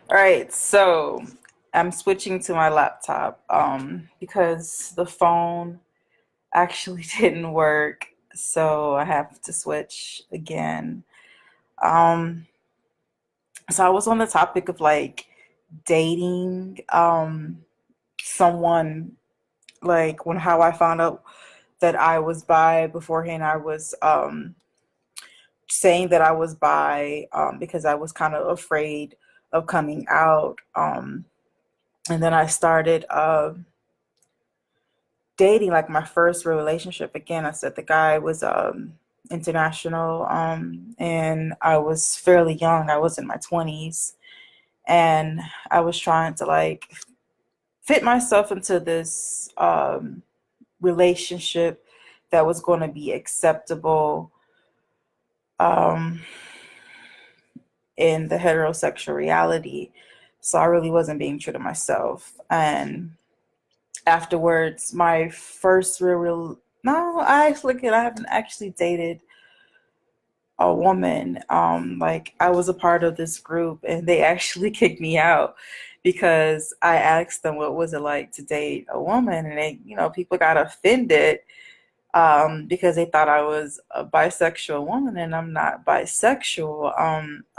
All right, so I'm switching to my laptop because the phone actually didn't work, so I have to switch again. Um, so I was on the topic of like dating someone, like when how I found out that I was bi. Beforehand I was saying that I was bi because I was kind of afraid of coming out. And then I started dating, like my first real relationship. Again, I said the guy was international, and I was fairly young. I was in my 20s, and I was trying to like fit myself into this relationship that was going to be acceptable um, in the heterosexual reality. So I really wasn't being true to myself. And afterwards, my first real no, I haven't actually dated a woman. Like I was a part of this group and they actually kicked me out because I asked them what was it like to date a woman, and people got offended because they thought I was a bisexual woman, and I'm not bisexual.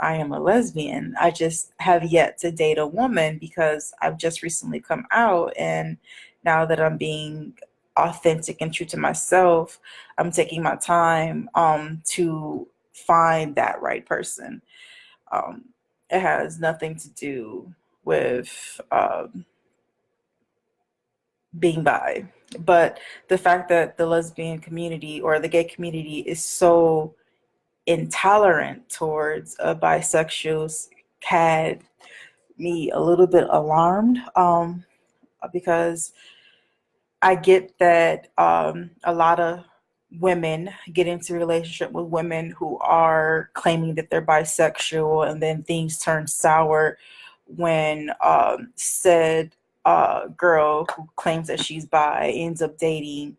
I am a lesbian. I just have yet to date a woman because I've just recently come out, and now that I'm being authentic and true to myself, I'm taking my time to find that right person. Um, it has nothing to do with being bi. But the fact that the lesbian community or the gay community is so intolerant towards bisexuals had me a little bit alarmed, because I get that a lot of women get into a relationship with women who are claiming that they're bisexual, and then things turn sour when said girl who claims that she's bi ends up dating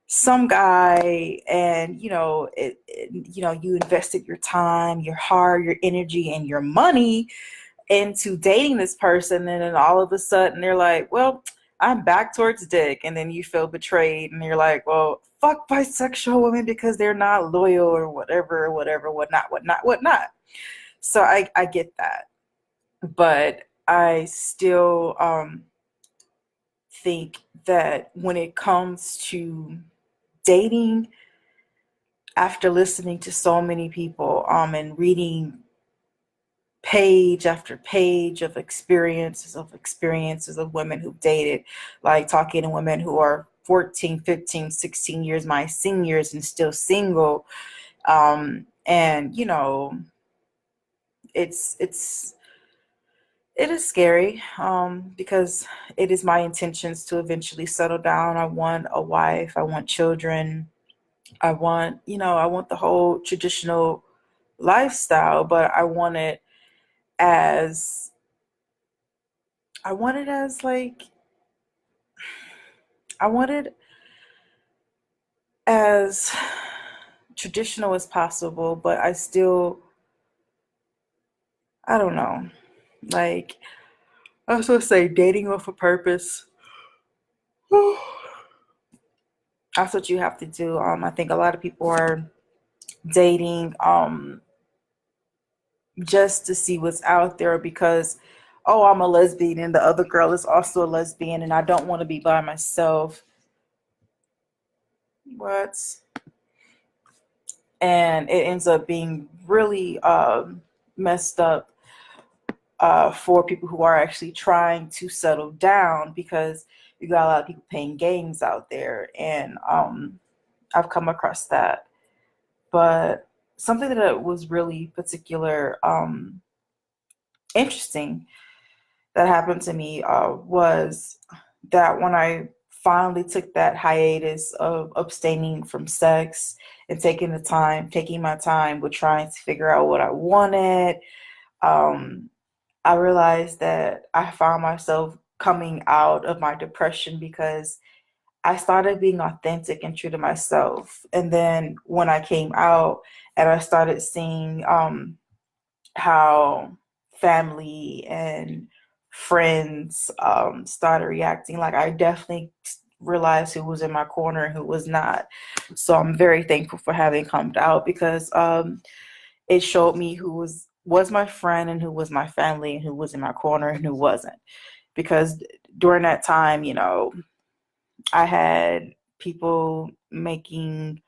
some guy, and you invested your time, your heart, your energy, and your money into dating this person, and then all of a sudden they're like, well, I'm back towards dick, and then you feel betrayed, and you're like, well, fuck bisexual women because they're not loyal or whatever, whatever, whatnot, whatnot, whatnot. So I get that, but I still think that when it comes to dating, after listening to so many people and reading page after page of experiences of women who've dated, like talking to women who are 14, 15, 16 years my seniors and still single. And it's it is scary, because it is my intentions to eventually settle down. I want a wife, I want children, I want the whole traditional lifestyle, but as I want it as like I want it as traditional as possible, but I don't know. Like I was gonna say dating with a purpose. That's what you have to do. I think a lot of people are dating just to see what's out there because, oh, I'm a lesbian and the other girl is also a lesbian and I don't want to be by myself. What? And it ends up being really messed up for people who are actually trying to settle down, because you got a lot of people playing games out there, and I've come across that. But something that was really particular interesting that happened to me was that when I finally took that hiatus of abstaining from sex and taking my time with trying to figure out what I wanted, um, I realized that I found myself coming out of my depression because I started being authentic and true to myself. And then when I came out and I started seeing how family and friends started reacting, like I definitely realized who was in my corner and who was not. So I'm very thankful for having come out, because it showed me who was my friend and who was my family and who was in my corner and who wasn't. Because during that time, I had people making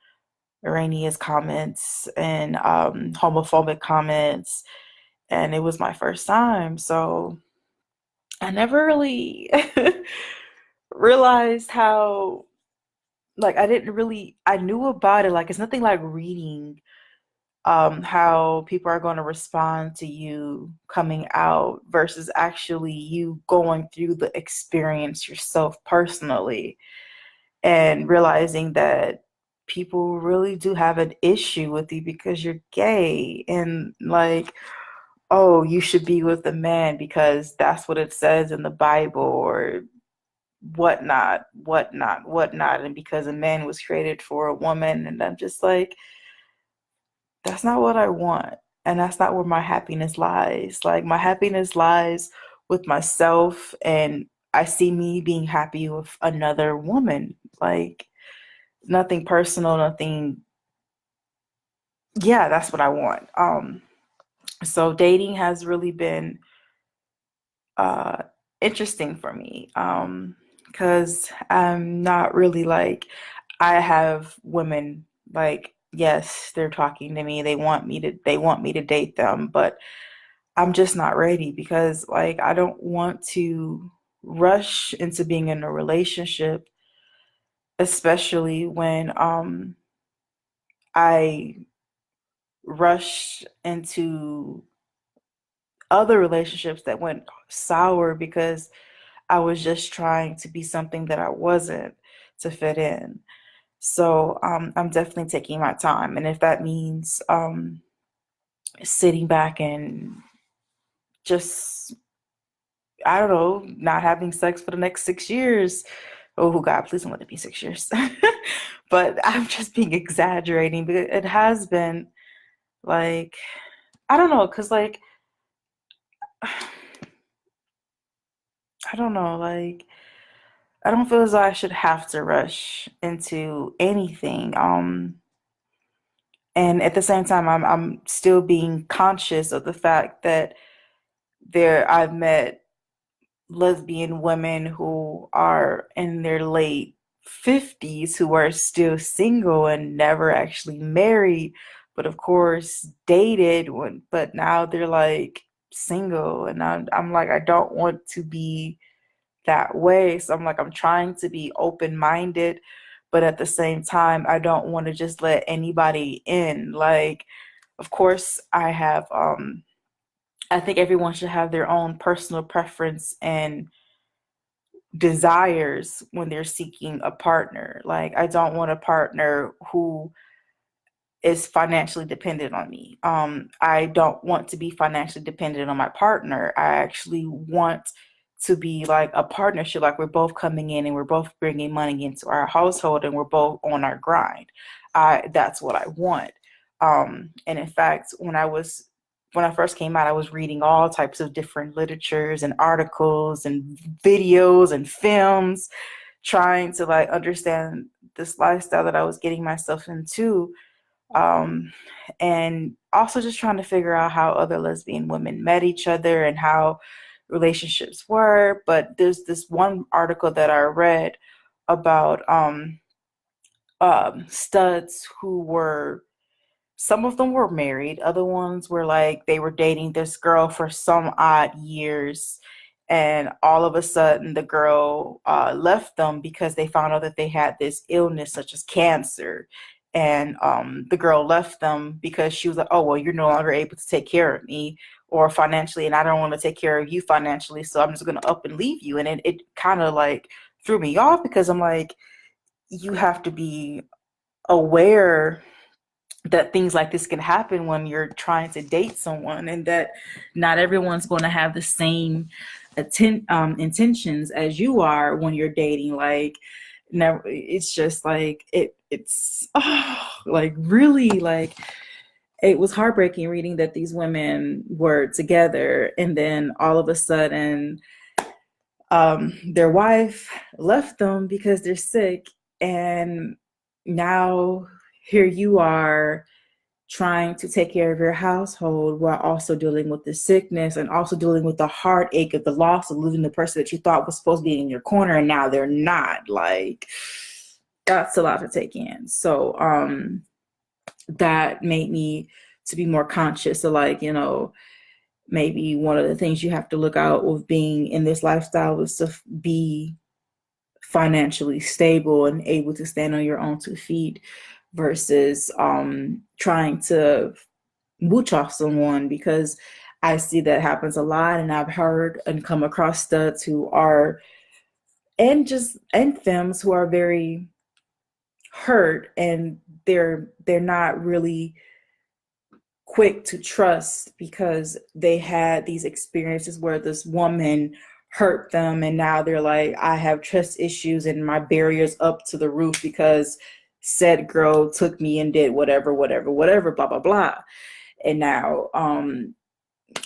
erroneous comments and homophobic comments, and it was my first time. So I never really realized how, like, I knew about it. Like, it's nothing like reading how people are going to respond to you coming out versus actually you going through the experience yourself personally, and realizing that people really do have an issue with you because you're gay, and like, oh, you should be with a man because that's what it says in the Bible, or whatnot, and because a man was created for a woman. And I'm just like, that's not what I want. And that's not where my happiness lies. Like, my happiness lies with myself, and I see me being happy with another woman. Like, nothing personal, nothing. Yeah, that's what I want. So dating has really been uh interesting for me. Because I'm not really like, I have women, like, yes, they're talking to me. They want me to date them, but I'm just not ready, because like I don't want to rush into being in a relationship, especially when I rushed into other relationships that went sour because I was just trying to be something that I wasn't, to fit in. So I'm definitely taking my time, and if that means sitting back and just, I don't know, not having sex for the next 6 years. Oh God, please don't let it be 6 years. But I'm just being exaggerating, because it has been like, I don't know, because like, I don't know, like, I don't feel as though I should have to rush into anything. And at the same time, I'm still being conscious of the fact that I've met lesbian women who are in their late 50s who are still single and never actually married, but of course dated when, but now they're like single. And I'm like, I don't want to be that way. So I'm like, I'm trying to be open-minded, but at the same time, I don't want to just let anybody in. Like, of course, I think everyone should have their own personal preference and desires when they're seeking a partner. Like, I don't want a partner who is financially dependent on me. I don't want to be financially dependent on my partner. I actually want to be like a partnership, like we're both coming in and we're both bringing money into our household and we're both on our grind. That's what I want. And in fact, when I first came out, I was reading all types of different literatures and articles and videos and films, trying to like understand this lifestyle that I was getting myself into, um, and also just trying to figure out how other lesbian women met each other and how relationships were. But there's this one article that I read about studs who were, some of them were married, other ones were like they were dating this girl for some odd years, and all of a sudden the girl left them because they found out that they had this illness such as cancer. And the girl left them because she was like, oh, well, you're no longer able to take care of me or financially, and I don't want to take care of you financially, so I'm just going to up and leave you. And it kind of like threw me off, because I'm like, you have to be aware that things like this can happen when you're trying to date someone, and that not everyone's going to have the same intentions as you are when you're dating. Like, never, it's just like it's like really like, it was heartbreaking reading that these women were together and then all of a sudden their wife left them because they're sick, and now here you are trying to take care of your household while also dealing with the sickness and also dealing with the heartache of the loss of losing the person that you thought was supposed to be in your corner and now they're not. Like, that's a lot to take in. So that made me to be more conscious of, like, maybe one of the things you have to look out with being in this lifestyle is to be financially stable and able to stand on your own 2 feet versus trying to mooch off someone, because I see that happens a lot, and I've heard and come across studs who are, and femmes who are very hurt, and they're not really quick to trust because they had these experiences where this woman hurt them, and now they're like, I have trust issues and my barriers up to the roof because said girl took me and did whatever, whatever, whatever, blah blah blah. And now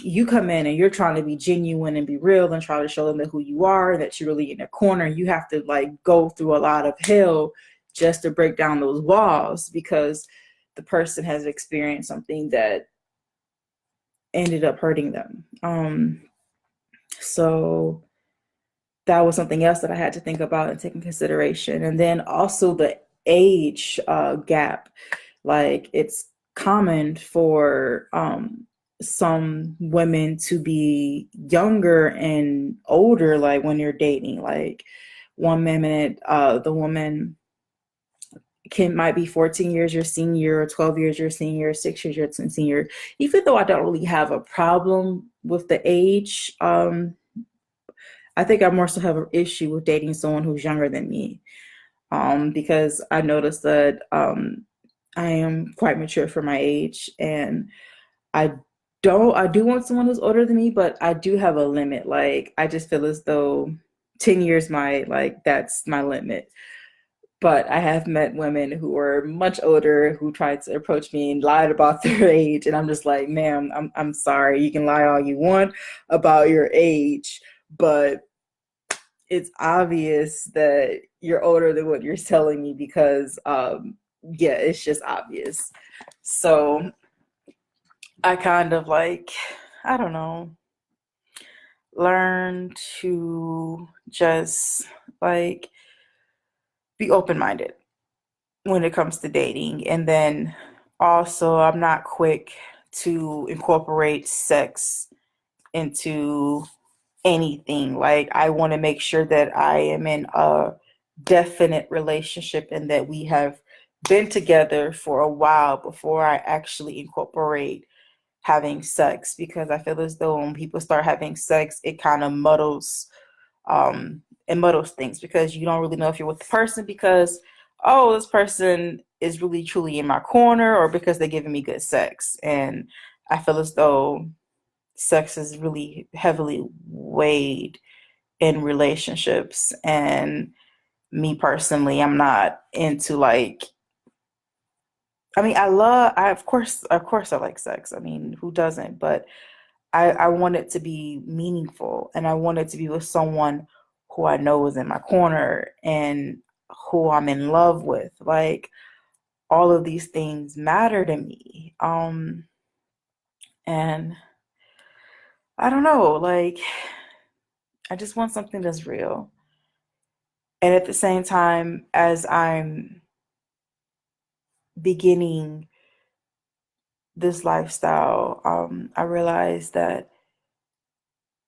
you come in and you're trying to be genuine and be real and try to show them that who you are, that you're really in their corner. You have to like go through a lot of hell just to break down those walls because the person has experienced something that ended up hurting them. So that was something else that I had to think about and take in consideration. And then also the age gap. Like, it's common for some women to be younger and older, like when you're dating. Like, one minute, the woman might be 14 years your senior, or 12 years your senior, 6 years your senior. Even though I don't really have a problem with the age, I think I more so have an issue with dating someone who's younger than me, because I noticed that I am quite mature for my age, and I I do want someone who's older than me, but I do have a limit. Like, I just feel as though 10 years that's my limit. But I have met women who are much older who tried to approach me and lied about their age, and I'm just like, ma'am, I'm sorry. You can lie all you want about your age, but it's obvious that you're older than what you're telling me because yeah, it's just obvious. So I kind of like, I don't know, learn to just like be open-minded when it comes to dating. And then also, I'm not quick to incorporate sex into anything. Like, I want to make sure that I am in a definite relationship and that we have been together for a while before I actually incorporate having sex, because I feel as though when people start having sex, it kind of muddles things, because you don't really know if you're with the person because, oh, this person is really truly in my corner, or because they're giving me good sex. And I feel as though sex is really heavily weighed in relationships. And me personally, I'm not into like, I mean, of course I like sex. I mean, who doesn't? But I want it to be meaningful, and I want it to be with someone who I know is in my corner and who I'm in love with. Like, all of these things matter to me. And I don't know, like, I just want something that's real. And at the same time, as I'm beginning this lifestyle, I realize that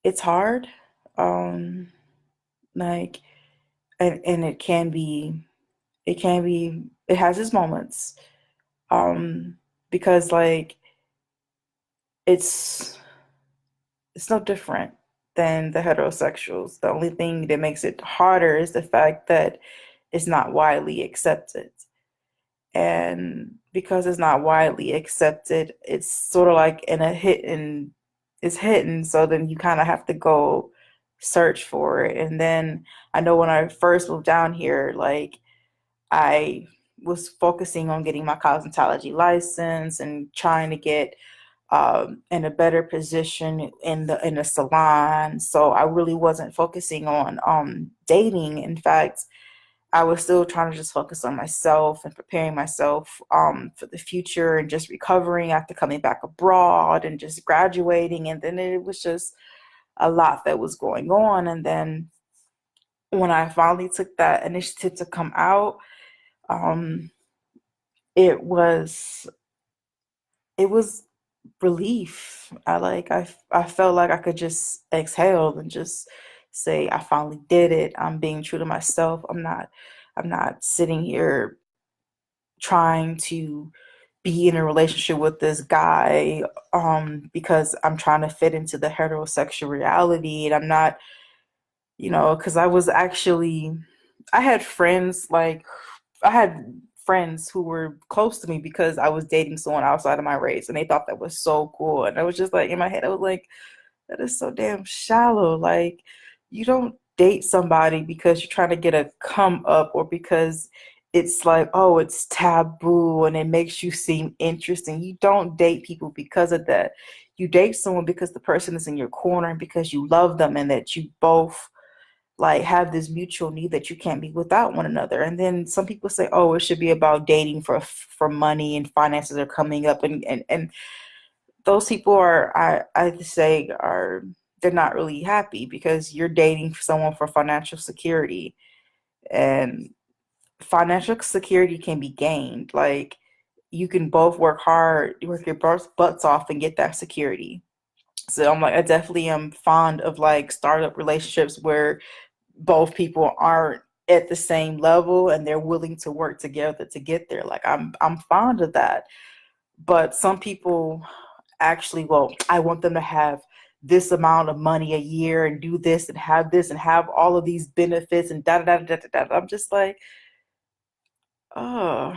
it's hard. Um, like, and it has its moments. Because like it's it's no different than the heterosexuals. The only thing that makes it harder is the fact that it's not widely accepted. And because it's not widely accepted, it's sort of like in a hit and it's hidden. So then you kind of have to go search for it. And then I know when I first moved down here, like I was focusing on getting my cosmetology license and trying to get in a better position in the salon. So I really wasn't focusing on dating. In fact, I was still trying to just focus on myself and preparing myself for the future and just recovering after coming back abroad and just graduating. And then it was just a lot that was going on. And then when I finally took that initiative to come out, um, it was it was relief. I felt like I could just exhale and just say I finally did it. I'm being true to myself. I'm not sitting here trying to be in a relationship with this guy because I'm trying to fit into the heterosexual reality, and I'm not, because I had friends like I had friends who were close to me because I was dating someone outside of my race, and they thought that was so cool. And I was just like, in my head, I was like, that is so damn shallow. Like, you don't date somebody because you're trying to get a come up or because it's like, oh, it's taboo and it makes you seem interesting. You don't date people because of that. You date someone because the person is in your corner and because you love them and that you both like have this mutual need that you can't be without one another. And then some people say, oh, it should be about dating for money and finances are coming up, and those people are, I say, are, they're not really happy because you're dating for someone for financial security, and financial security can be gained. Like, you can both work hard, work your butts off and get that security. So I'm like, I definitely am fond of like startup relationships where both people aren't at the same level and they're willing to work together to get there. Like, I'm fond of that. But some people actually, well, I want them to have this amount of money a year and do this and have all of these benefits and da da da da da da. I'm just like, oh,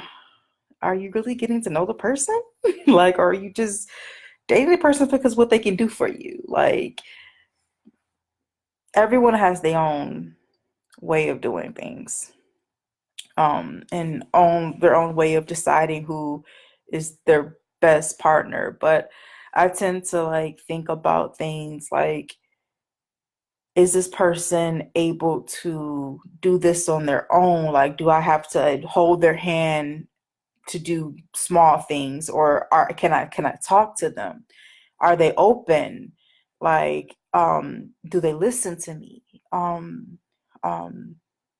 are you really getting to know the person? Like, or are you just dating the person because what they can do for you? Like, everyone has their own way of doing things, and own their own way of deciding who is their best partner. But I tend to like think about things like, is this person able to do this on their own? Like, do I have to hold their hand to do small things, or can I talk to them? Are they open? Like, do they listen to me? Um,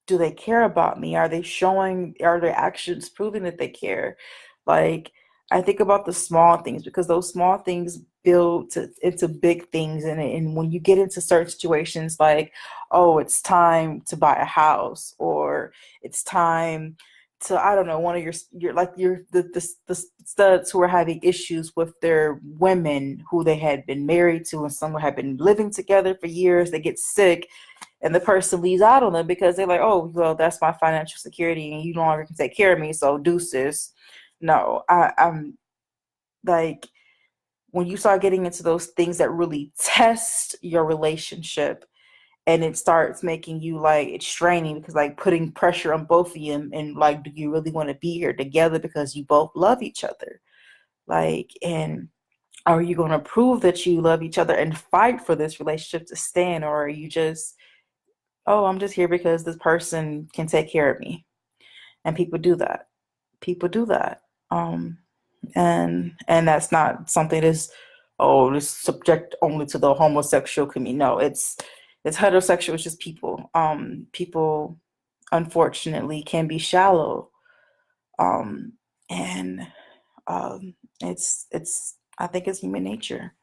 do they care about me? Are their actions proving that they care? Like, I think about the small things because those small things into big things. And when you get into certain situations like, oh, it's time to buy a house, or it's time to, I don't know, one of the studs who are having issues with their women who they had been married to, and some had been living together for years. They get sick and the person leaves out on them because they're like, oh, well, that's my financial security and you no longer can take care of me, so deuces. No, I'm like, when you start getting into those things that really test your relationship, and it starts making you like, it's straining because like putting pressure on both of you, and like, do you really want to be here together because you both love each other? Like, and are you going to prove that you love each other and fight for this relationship to stand, or are you just, oh, I'm just here because this person can take care of me? And people do that. People do that. Um, and that's not something that's, oh, this subject only to the homosexual community. No, it's heterosexual. It's just people. People unfortunately can be shallow. Um, and it's I think it's human nature.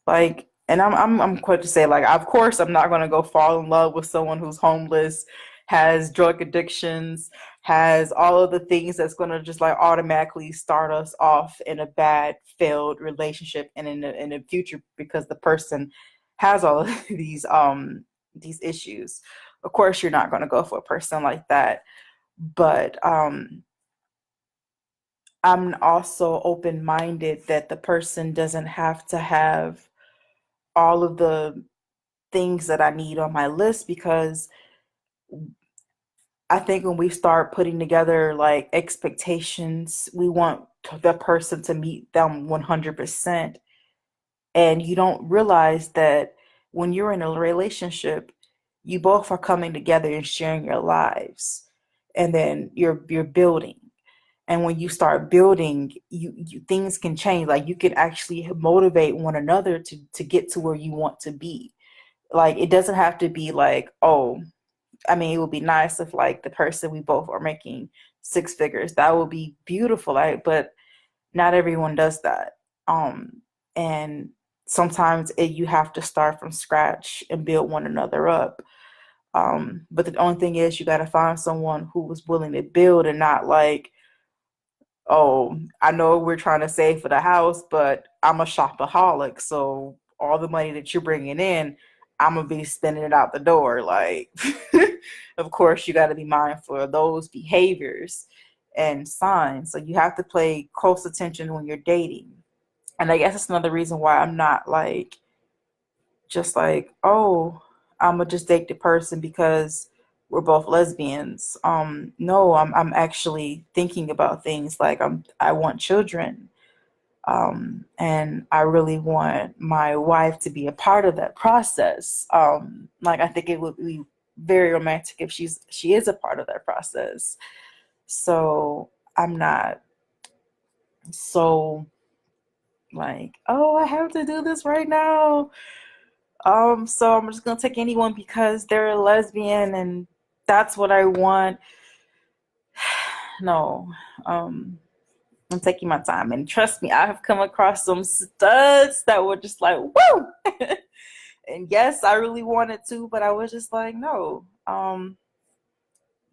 Like, and I'm quick to say, like, of course I'm not gonna go fall in love with someone who's homeless, has drug addictions, has all of the things that's gonna just like automatically start us off in a bad failed relationship and in the future because the person has all of these issues. Of course you're not gonna go for a person like that. But I'm also open-minded that the person doesn't have to have all of the things that I need on my list, because I think when we start putting together like expectations, we want the person to meet them 100%. And you don't realize that when you're in a relationship, you both are coming together and sharing your lives. And then you're building. And when you start building, you things can change. Like you can actually motivate one another to get to where you want to be. Like it doesn't have to be like, oh, I mean, it would be nice if like the person we both are making six figures. That would be beautiful. Like, but not everyone does that. And sometimes you have to start from scratch and build one another up. But the only thing is you got to find someone who was willing to build and not like, oh, I know we're trying to save for the house, but I'm a shopaholic, so all the money that you're bringing in, I'm gonna be spending it out the door. Like, of course, you got to be mindful of those behaviors and signs. So you have to pay close attention when you're dating. And I guess that's another reason why I'm not like just like, oh, I'm gonna just date the person because we're both lesbians. No, I'm actually thinking about things like I want children. And I really want my wife to be a part of that process. Like I think it would be very romantic if she is a part of that process. So I'm not so like, oh, I have to do this right now. So I'm just gonna take anyone because they're a lesbian and that's what I want. No, um, I'm taking my time, and trust me, I have come across some studs that were just like, woo! And yes, I really wanted to, but I was just like, no.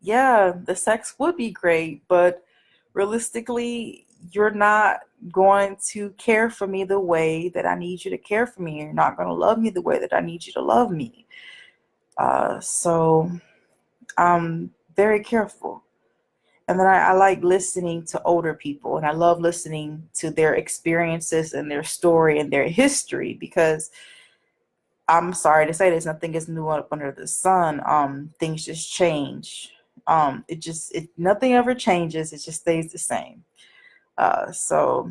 Yeah, the sex would be great, but realistically, you're not going to care for me the way that I need you to care for me. You're not going to love me the way that I need you to love me. So I'm very careful. And then I like listening to older people, and I love listening to their experiences and their story and their history because I'm sorry to say this, nothing is new up under the sun. Things just change. It nothing ever changes. It just stays the same. So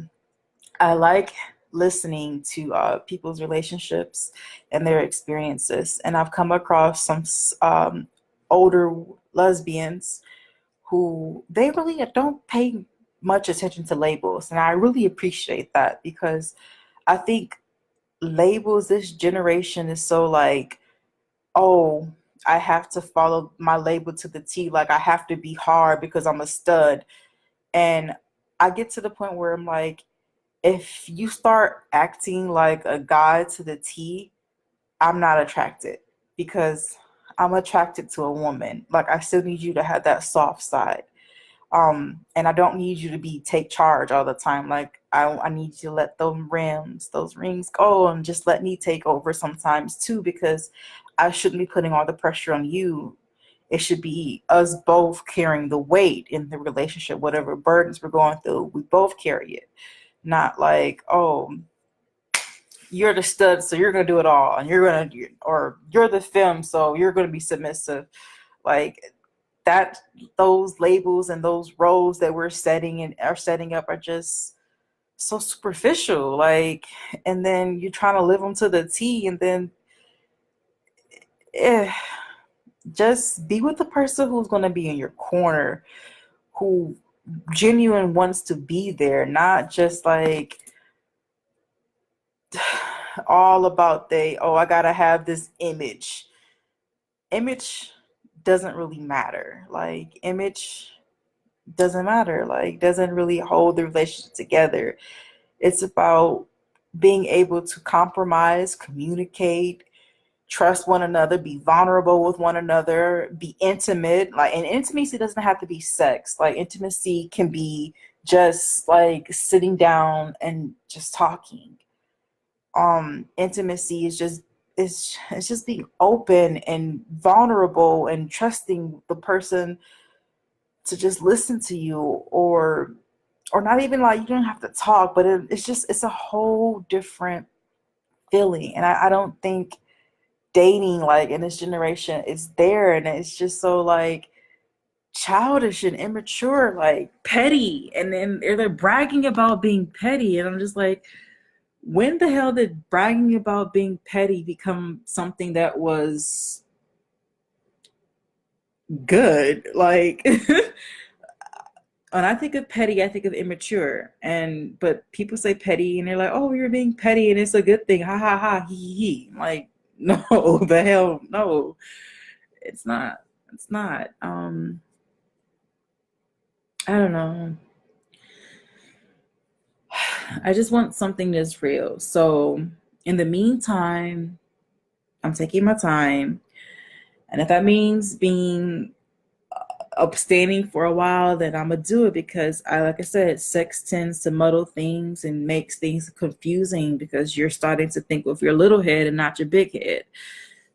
I like listening to people's relationships and their experiences, and I've come across some older lesbians who they really don't pay much attention to labels, and I really appreciate that because I think labels this generation is so like, oh, I have to follow my label to the T. Like I have to be hard because I'm a stud. And I get to the point where I'm like, if you start acting like a guy to the T, I'm not attracted because I'm attracted to a woman. Like I still need you to have that soft side. And I don't need you to be take charge all the time. Like I need you to let those rings go and just let me take over sometimes too, because I shouldn't be putting all the pressure on you. It should be us both carrying the weight in the relationship, whatever burdens we're going through, we both carry it. Not like, oh, you're the stud, so you're gonna do it all, and or you're the femme, so you're gonna be submissive. Like that, those labels and those roles that we're setting and are setting up are just so superficial. Like, and then you're trying to live them to the T, and then eh, just be with the person who's going to be in your corner, who genuine wants to be there, not just like all about oh, I gotta have this image doesn't really matter. Like image doesn't matter, like doesn't really hold the relationship together. It's about being able to compromise, communicate, trust one another, be vulnerable with one another, be intimate. Like, and intimacy doesn't have to be sex. Like intimacy can be just like sitting down and just talking. Intimacy is just it's just being open and vulnerable and trusting the person to just listen to you, or not even like you don't have to talk, but it's a whole different feeling. And I don't think dating like in this generation is there, and it's just so like childish and immature, like petty. And then they're bragging about being petty. And I'm just like, when the hell did bragging about being petty become something that was good? Like, when I think of petty, I think of immature. And but people say petty and they're like, oh, you're being petty and it's a good thing. Ha ha ha he he. Like, no, the hell no. It's not. It's not. I don't know. I just want something that's real. So in the meantime, I'm taking my time. And if that means being abstaining for a while, then I'm gonna do it because like I said, sex tends to muddle things and makes things confusing because you're starting to think with your little head and not your big head.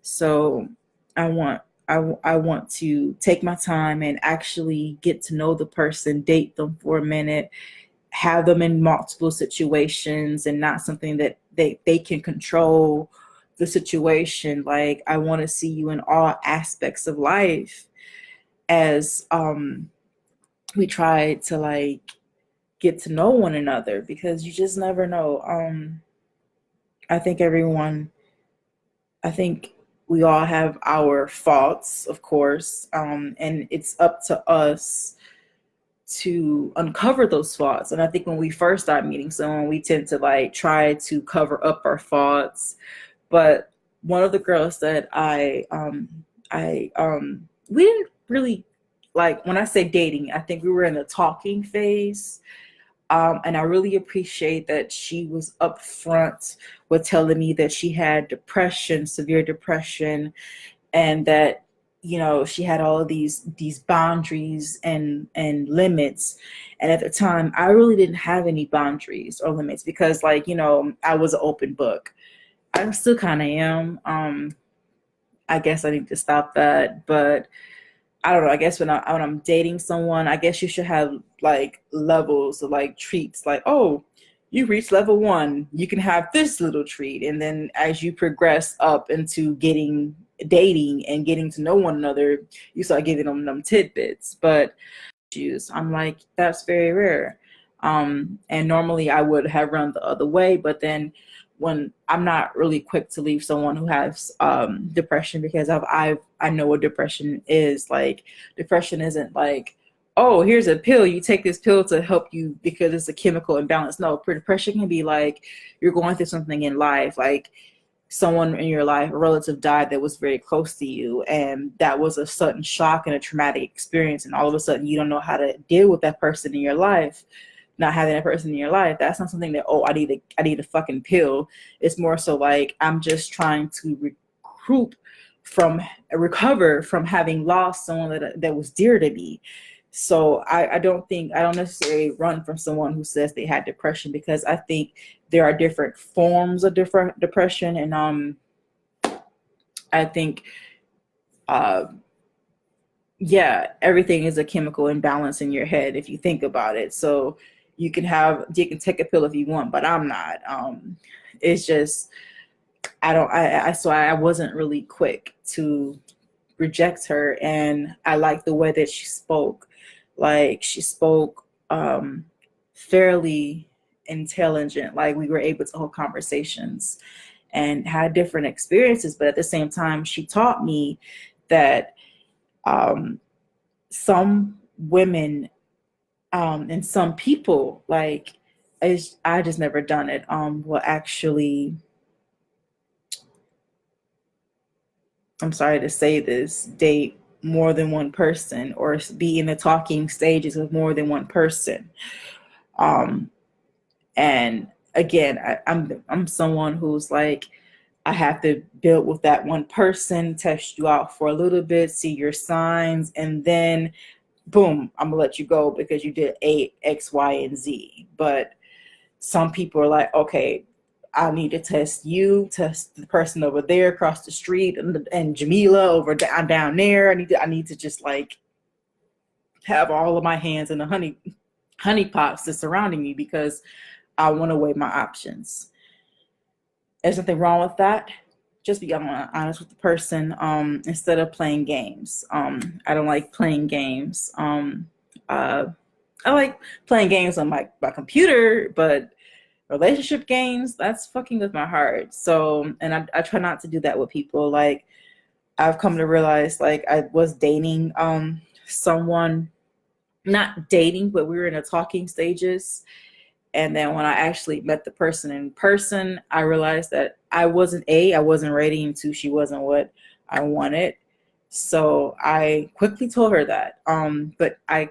So I want I want to take my time and actually get to know the person, date them for a minute, have them in multiple situations and not something that they can control the situation. Like, I want to see you in all aspects of life as we try to like get to know one another because you just never know. I think everyone, I think we all have our faults, of course, and it's up to us to uncover those faults. And I think when we first start meeting someone, we tend to like try to cover up our faults. But one of the girls that we didn't really like, when I say dating, I think we were in the talking phase. And I really appreciate that she was upfront with telling me that she had depression, severe depression, and that she had all of these boundaries and limits. And at the time, I really didn't have any boundaries or limits because, like, I was an open book. I still kind of am. I guess I need to stop that, but I don't know. I guess when I'm dating someone, I guess you should have like levels of like treats. Like, oh, you reach level 1, you can have this little treat, and then as you progress up into dating and getting to know one another, you start giving them tidbits. But I'm like, that's very rare. And normally I would have run the other way, but then when I'm not really quick to leave someone who has depression, because I know what depression is. Like, depression isn't like, oh, here's a pill, you take this pill to help you because it's a chemical imbalance. No, depression can be like you're going through something in life, like someone in your life, a relative died that was very close to you, and that was a sudden shock and a traumatic experience, and all of a sudden you don't know how to deal with that person in your life. Not having that person in your life, that's not something that, oh, I need a fucking pill. It's more so like, I'm just trying to recover from having lost someone that was dear to me. So I don't necessarily run from someone who says they had depression, because I think there are different forms of different depression. And I think yeah, everything is a chemical imbalance in your head if you think about it. So you can take a pill if you want, but I'm not. It's just, so I wasn't really quick to reject her. And I like the way that she spoke. Like, she spoke fairly intelligent. Like, we were able to hold conversations and had different experiences, but at the same time, she taught me that some women and some people, like, I just never done it, will actually, I'm sorry to say this, date more than one person or be in the talking stages with more than one person. And again, I'm someone who's like, I have to build with that one person, test you out for a little bit, see your signs, and then boom, I'm gonna let you go because you did A, X, Y, and Z. But some people are like, okay, I need to test the person over there across the street, and Jamila down there. I need to just like have all of my hands in the honey pots that's surrounding me, because I want to weigh my options. There's nothing wrong with that. just be honest with the person, instead of playing games. I don't like playing games. Uh, I like playing games on my computer, but relationship games, that's fucking with my heart. So, and I try not to do that with people. Like, I've come to realize, like, I was dating someone, not dating, but we were in the talking stages. And then when I actually met the person in person, I realized that I wasn't ready, and two, she wasn't what I wanted. So I quickly told her that. But I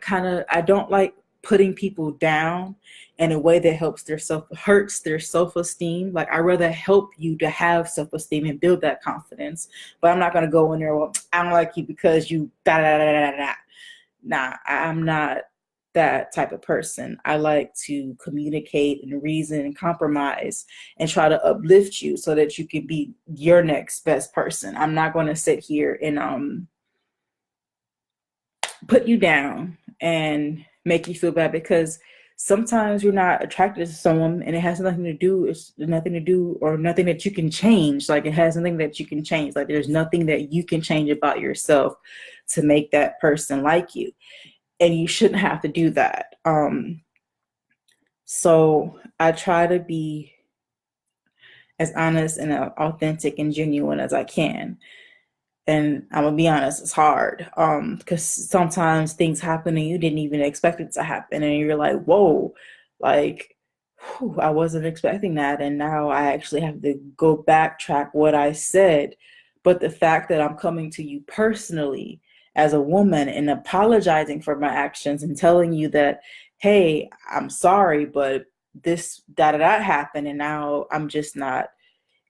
don't like putting people down in a way that hurts their self-esteem. Like, I rather help you to have self-esteem and build that confidence. But I'm not gonna go in there, well, I don't like you because you da da da da da da. Nah, I'm not that type of person. I like to communicate and reason and compromise and try to uplift you so that you can be your next best person. I'm not going to sit here and put you down and make you feel bad, because sometimes you're not attracted to someone and it has nothing to do or nothing that you can change. Like, it has nothing that you can change. Like, there's nothing that you can change about yourself to make that person like you, and you shouldn't have to do that. So I try to be as honest and authentic and genuine as I can. And I'm gonna be honest, it's hard, because sometimes things happen and you didn't even expect it to happen, and you're like, whoa, like, whew, I wasn't expecting that, and now I actually have to go backtrack what I said. But the fact that I'm coming to you personally as a woman and apologizing for my actions and telling you that, hey, I'm sorry, but this da da da happened, and now I'm just not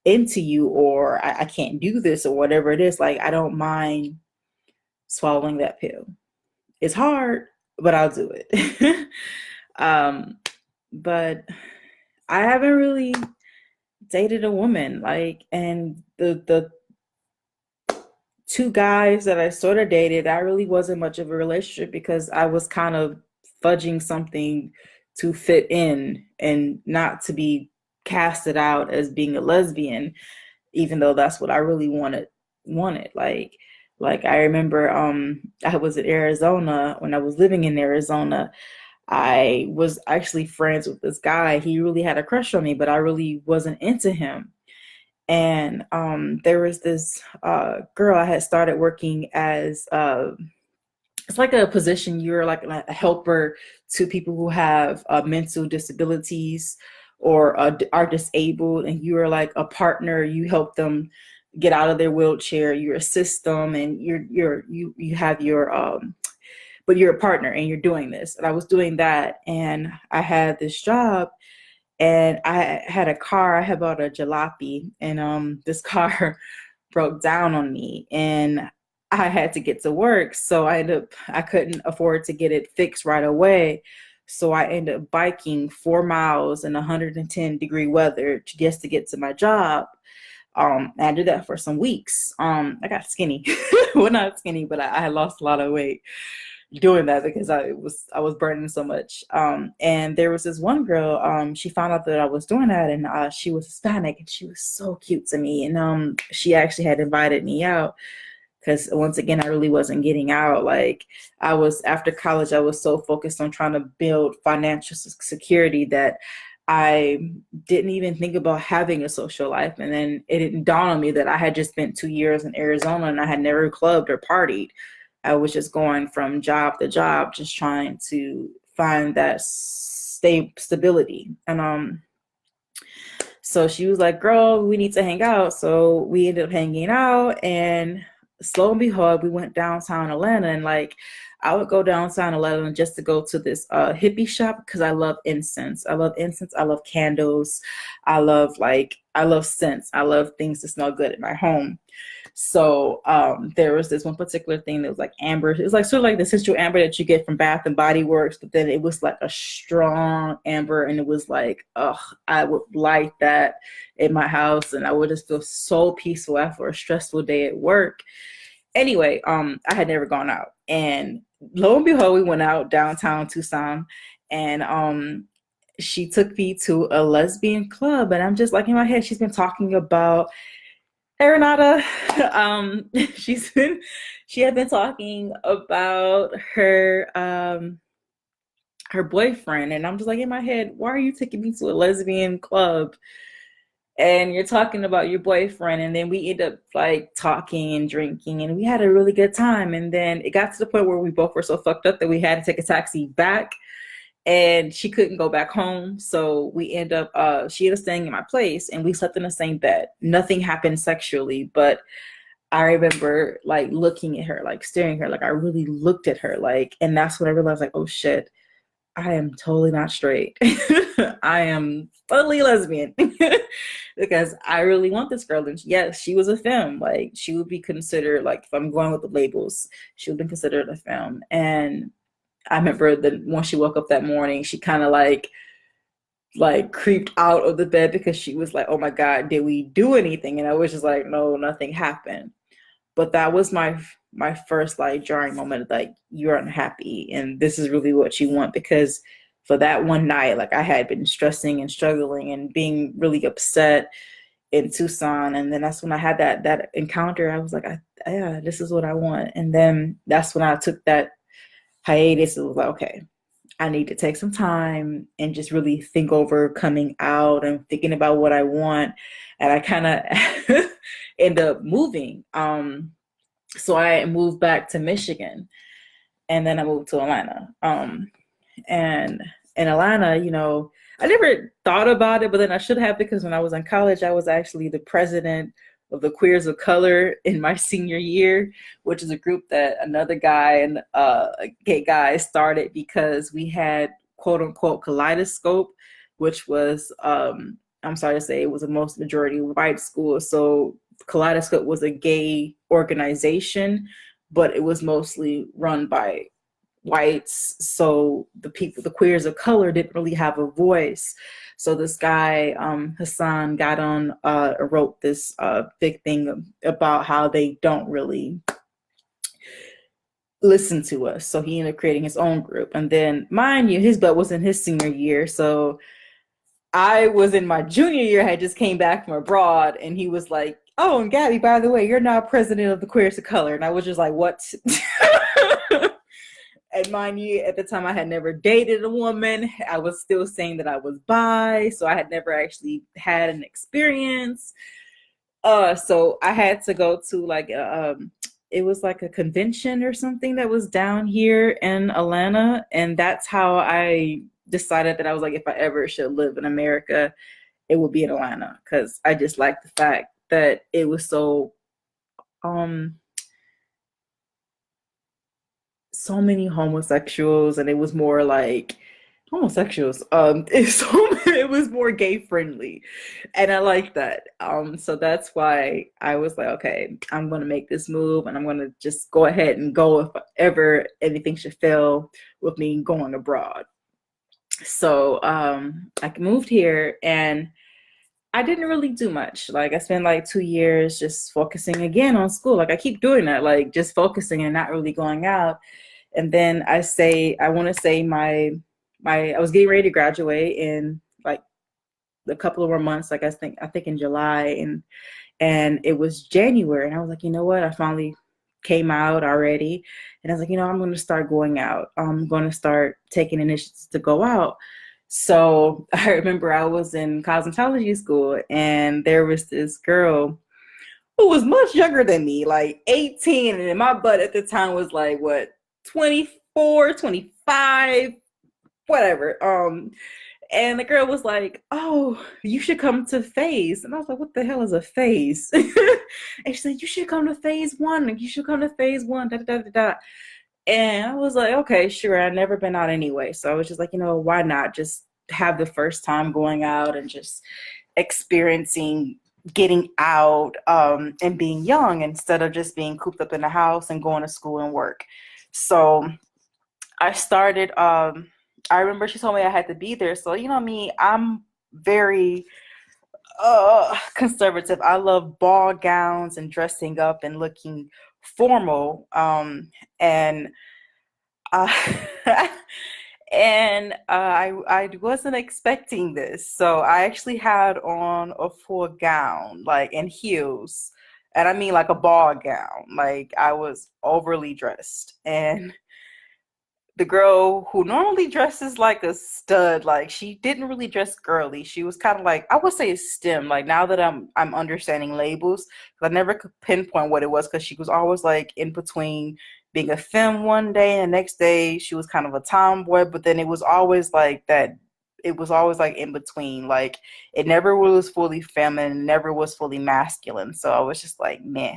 into you, or I can't do this, or whatever it is, like, I don't mind swallowing that pill. It's hard, but I'll do it. um, but I haven't really dated a woman, like, and the two guys that I sort of dated, that really wasn't much of a relationship because I was kind of fudging something to fit in and not to be casted out as being a lesbian, even though that's what I really wanted. Like I remember I was in Arizona. When I was living in Arizona, I was actually friends with this guy. He really had a crush on me, but I really wasn't into him. And there was this girl. I had started working as it's like a position, you're like a helper to people who have mental disabilities or are disabled, and you are like a partner. You help them get out of their wheelchair, you assist them, and you have your but you're a partner and you're doing this. And I was doing that, and I had this job, and I had a car. I had bought a jalopy, and this car broke down on me, and I had to get to work. So I couldn't afford to get it fixed right away. So I ended up biking 4 miles in 110-degree weather just to get to my job. And I did that for some weeks. I got skinny. Well, not skinny, but I lost a lot of weight doing that because I was burning so much. And there was this one girl, she found out that I was doing that, and she was Hispanic, and she was so cute to me. And she actually had invited me out because, once again, I really wasn't getting out. Like, after college, I was so focused on trying to build financial security that I didn't even think about having a social life. And then it didn't dawn on me that I had just spent 2 years in Arizona and I had never clubbed or partied. I was just going from job to job, just trying to find that stability. And so she was like, girl, we need to hang out. So we ended up hanging out, and slow and behold, we went downtown Atlanta. And like, I would go downtown Atlanta just to go to this hippie shop because I love incense. I love incense. I love candles. I love scents. I love things to smell good at my home. So there was this one particular thing that was like amber. It was like sort of like the essential amber that you get from Bath and Body Works, but then it was like a strong amber, and it was like, I would light that in my house, and I would just feel so peaceful after a stressful day at work. Anyway, I had never gone out, and lo and behold, we went out downtown Tucson, and she took me to a lesbian club, and I'm just like, in my head, she's been talking about Arenata, um, she's been, she had been talking about her boyfriend, and I'm just like in my head, why are you taking me to a lesbian club? And you're talking about your boyfriend, and then we end up like talking and drinking, and we had a really good time. And then it got to the point where we both were so fucked up that we had to take a taxi back, and she couldn't go back home. So we end up she ended up staying in my place, and we slept in the same bed. Nothing happened sexually, but I remember like looking at her, like staring at her, like I really looked at her, like, and that's when I realized, like, oh shit, I am totally not straight. I am totally lesbian because I really want this girl. And yes, she was a femme. Like she would be considered, like if I'm going with the labels, she would be considered a femme. And I remember that when she woke up that morning, she kind of like creeped out of the bed because she was like, "Oh my God, did we do anything?" And I was just like, "No, nothing happened." But that was my first like jarring moment, like you're unhappy and this is really what you want. Because for that one night, like I had been stressing and struggling and being really upset in Tucson, and then that's when I had that encounter. I was like, yeah, this is what I want. And then that's when I took that hiatus. It was like, okay, I need to take some time and just really think over coming out and thinking about what I want. And I kind of end up moving. So I moved back to Michigan, and then I moved to Atlanta. And in Atlanta, I never thought about it, but then I should have, because when I was in college, I was actually the president of the Queers of Color in my senior year, which is a group that another guy and a gay guy started because we had quote unquote kaleidoscope, which was I'm sorry to say, it was a most majority white school. So Kaleidoscope was a gay organization, but it was mostly run by whites. So the people, the queers of color, didn't really have a voice. So this guy, Hassan, got on, wrote this big thing about how they don't really listen to us. So he ended up creating his own group. And then, mind you, his butt was in his senior year. So I was in my junior year, I had just came back from abroad, and he was like, "Oh, and Gabby, by the way, you're now president of the Queers of Color." And I was just like, "What?" And mind you, at the time I had never dated a woman. I was still saying that I was bi, so I had never actually had an experience. So I had to go to like it was like a convention or something that was down here in Atlanta, and that's how I decided that I was like, if I ever should live in America, it would be in Atlanta, because I just like the fact that it was um so many homosexuals, and it was more like homosexuals. It was more gay friendly, and I like that. So that's why I was like, okay, I'm gonna make this move, and I'm gonna just go ahead and go if ever anything should fail with me going abroad. So I moved here, and I didn't really do much. Like I spent like 2 years just focusing again on school. Like I keep doing that, like just focusing and not really going out. And then I want to say I was getting ready to graduate in like a couple of more months. Like I think in July, and it was January, and I was like, you know what? I finally came out already, and I was like, I'm going to start going out. I'm going to start taking initiatives to go out. So I remember I was in cosmetology school, and there was this girl who was much younger than me, like 18, and my butt at the time was like what, 24, 25, whatever. And the girl was like, "Oh, you should come to phase." And I was like, "What the hell is a phase?" And she said, "You should come to phase one. Like, you should come to phase one. Da, da, da, da. And I was like, "Okay, sure." I'd never been out anyway. So I was just like, why not just have the first time going out and just experiencing getting out, and being young, instead of just being cooped up in the house and going to school and work. So I started, I remember she told me I had to be there. So, me, I'm very conservative. I love ball gowns and dressing up and looking formal. And uh, I wasn't expecting this. So I actually had on a full gown, like, and heels. And I mean like a ball gown. Like I was overly dressed. And the girl who normally dresses like a stud, like she didn't really dress girly. She was kind of like, I would say STEM. Like now that I'm understanding labels, I never could pinpoint what it was because she was always like in between being a femme one day and the next day she was kind of a tomboy, but then it was always like that. It was always like in between. Like it never was fully feminine, never was fully masculine. So I was just like, meh.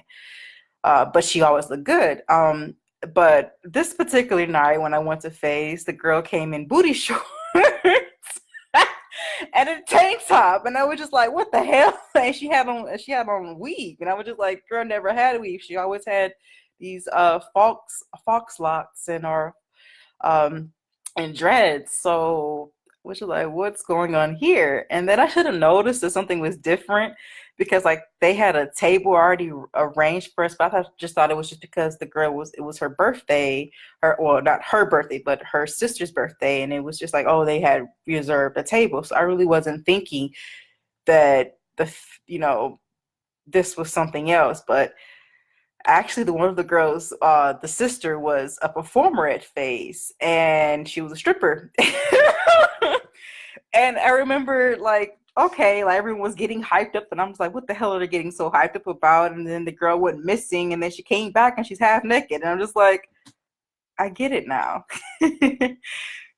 But she always looked good. But this particular night when I went to Faye's, the girl came in booty shorts and a tank top, and I was just like, "What the hell?" And she had on weave, and I was just like, "Girl never had a weave. She always had these fox locks um and dreads." So which is like, what's going on here? And then I should have noticed that something was different because like they had a table already arranged for us, but just thought it was just because it was her birthday, her well not her birthday, but her sister's birthday, and it was just like, oh, they had reserved a table. So I really wasn't thinking that you know this was something else, but actually the one of the girls, the sister was a performer at Phase, and she was a stripper. And I remember like, okay, like everyone was getting hyped up, and I'm just like, what the hell are they getting so hyped up about? And then the girl went missing, and then she came back and she's half naked, and I'm just like, I get it now.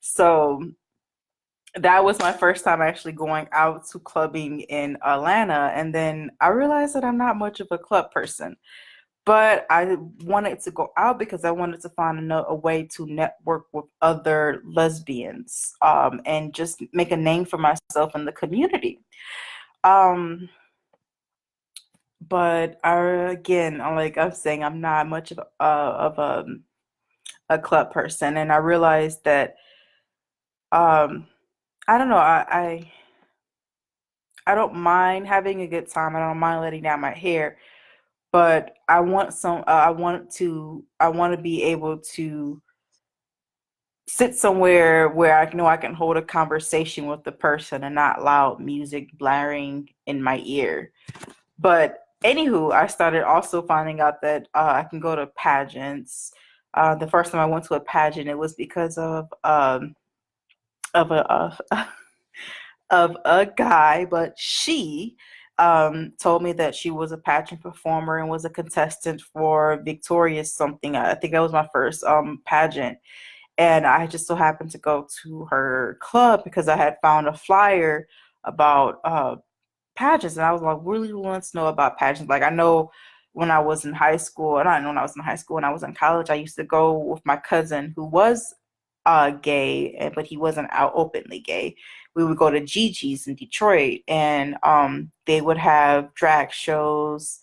So that was my first time actually going out to clubbing in Atlanta, and then I realized that I'm not much of a club person. But I wanted to go out because I wanted to find a way to network with other lesbians, and just make a name for myself in the community. Um, but again, like I'm saying, I'm not much of a club person, and I realized that um, I don't know, I don't mind having a good time. I don't mind letting down my hair, but I want to be able to sit somewhere where I know I can hold a conversation with the person and not loud music blaring in my ear. But anywho, I started also finding out that I can go to pageants. The first time I went to a pageant, it was because of of a guy, but she told me that she was a pageant performer and was a contestant for Victoria's something. I think that was my first pageant, and I just so happened to go to her club because I had found a flyer about pageants, and I was like really wanting to know about pageants. Like I know when I was in high school, and I know when I was in high school, when I was in college, I used to go with my cousin who was gay, but he wasn't out openly gay. We would go to Gigi's in Detroit, and they would have drag shows,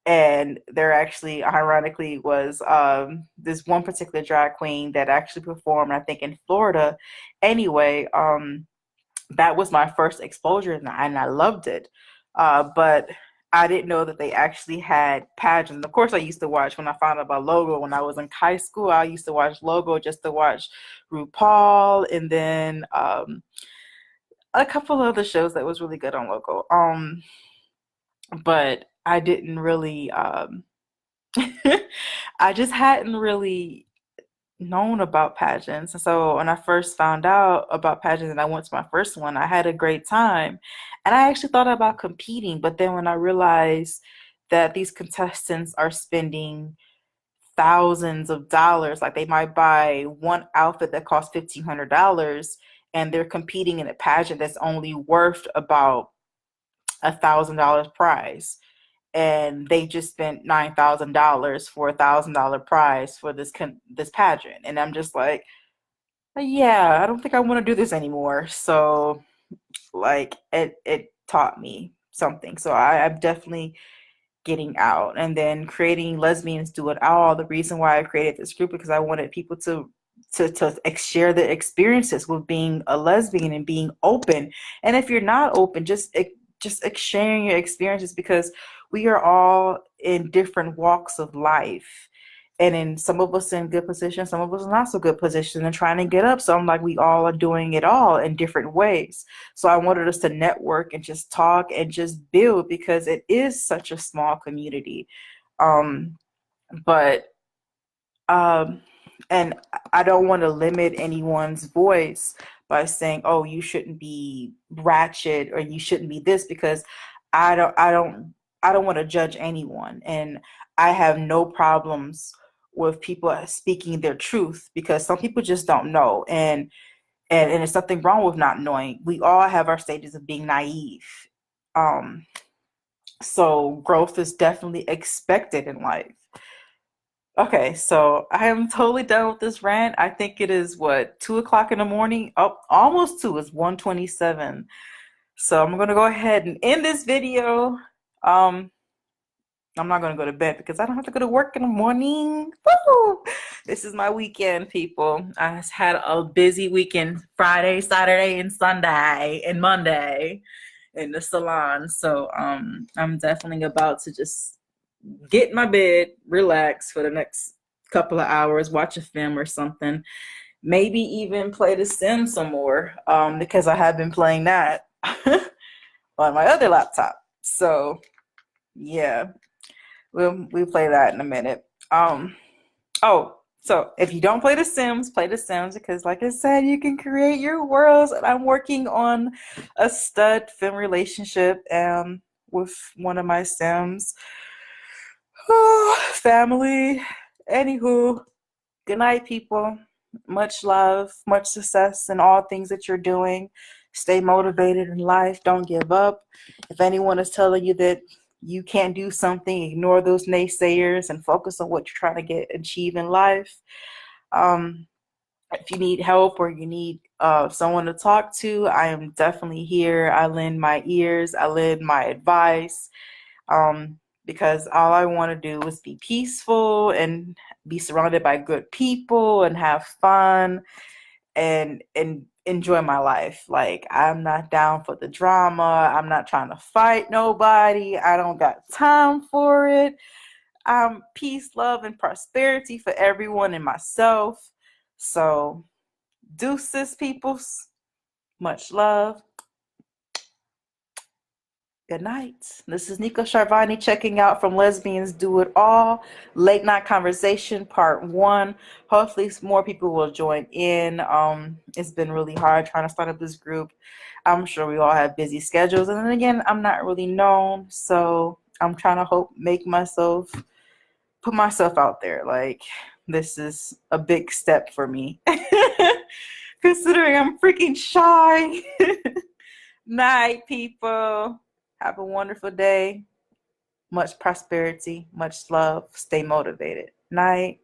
and there actually ironically was this one particular drag queen that actually performed, I think, in Florida. Anyway, that was my first exposure, and I loved it. But I didn't know that they actually had pageants. Of course, I used to watch when I found out about Logo when I was in high school. I used to watch Logo just to watch RuPaul, and then a couple of other shows that was really good on Logo. But I didn't really I just hadn't really known about pageants. And so when I first found out about pageants and I went to my first one, I had a great time. And I actually thought about competing, but then when I realized that these contestants are spending thousands of dollars, like they might buy one outfit that costs $1,500, and they're competing in a pageant that's only worth about $1,000 prize, and they just spent $9,000 for $1,000 prize for this pageant, and I'm just like, yeah, I don't think I want to do this anymore. So like it taught me something. So I'm definitely getting out, and then creating Lesbians Do It All. The reason why I created this group because I wanted people to share their experiences with being a lesbian and being open. And if you're not open, just sharing your experiences, because we are all in different walks of life, And then some of us in good position, some of us not so good position and trying to get up. So I'm like, we all are doing it all in different ways. So I wanted us to network and just talk and just build because it is such a small community. Um, but um, and I don't want to limit anyone's voice by saying, "Oh, you shouldn't be ratchet or you shouldn't be this," because I don't, I don't, I don't want to judge anyone, and I have no problems with people speaking their truth because some people just don't know, and there's nothing wrong with not knowing. We all have our stages of being naive. Um, so growth is definitely expected in life. Okay, so I am totally done with this rant. I think it is what, 2 o'clock in the morning? Oh, almost two. It's 1:27. So I'm gonna go ahead and end this video. Um, I'm not gonna go to bed because I don't have to go to work in the morning. Woo! This is my weekend, people. I had a busy weekend, Friday, Saturday, and Sunday, and Monday in the salon. So I'm definitely about to just get in my bed, relax for the next couple of hours, watch a film or something. Maybe even play The Sims some more, because I have been playing that on my other laptop. So yeah, we'll play that in a minute. Oh, so if you don't play The Sims, play The Sims because, like I said, you can create your worlds. And I'm working on a stud film relationship with one of my Sims. Oh, family. Anywho, good night, people. Much love, much success in all things that you're doing. Stay motivated in life. Don't give up. If anyone is telling you that you can't do something, ignore those naysayers and focus on what you're trying to achieve in life. Um, if you need help or you need someone to talk to, I am definitely here. I lend my ears. I lend my advice, because all I want to do is be peaceful and be surrounded by good people and have fun and enjoy my life. Like, I'm not down for the drama. I'm not trying to fight nobody. I don't got time for it. Peace, love, and prosperity for everyone and myself. So, deuces, peoples. Much love. Good night. This is Nico Sharvani checking out from Lesbians Do It All, Late Night Conversation Part 1. Hopefully more people will join in. It's been really hard trying to start up this group. I'm sure we all have busy schedules. And then again, I'm not really known. So I'm trying to put myself out there. Like, this is a big step for me. Considering I'm freaking shy. Night, people. Have a wonderful day. Much prosperity, much love. Stay motivated. Night.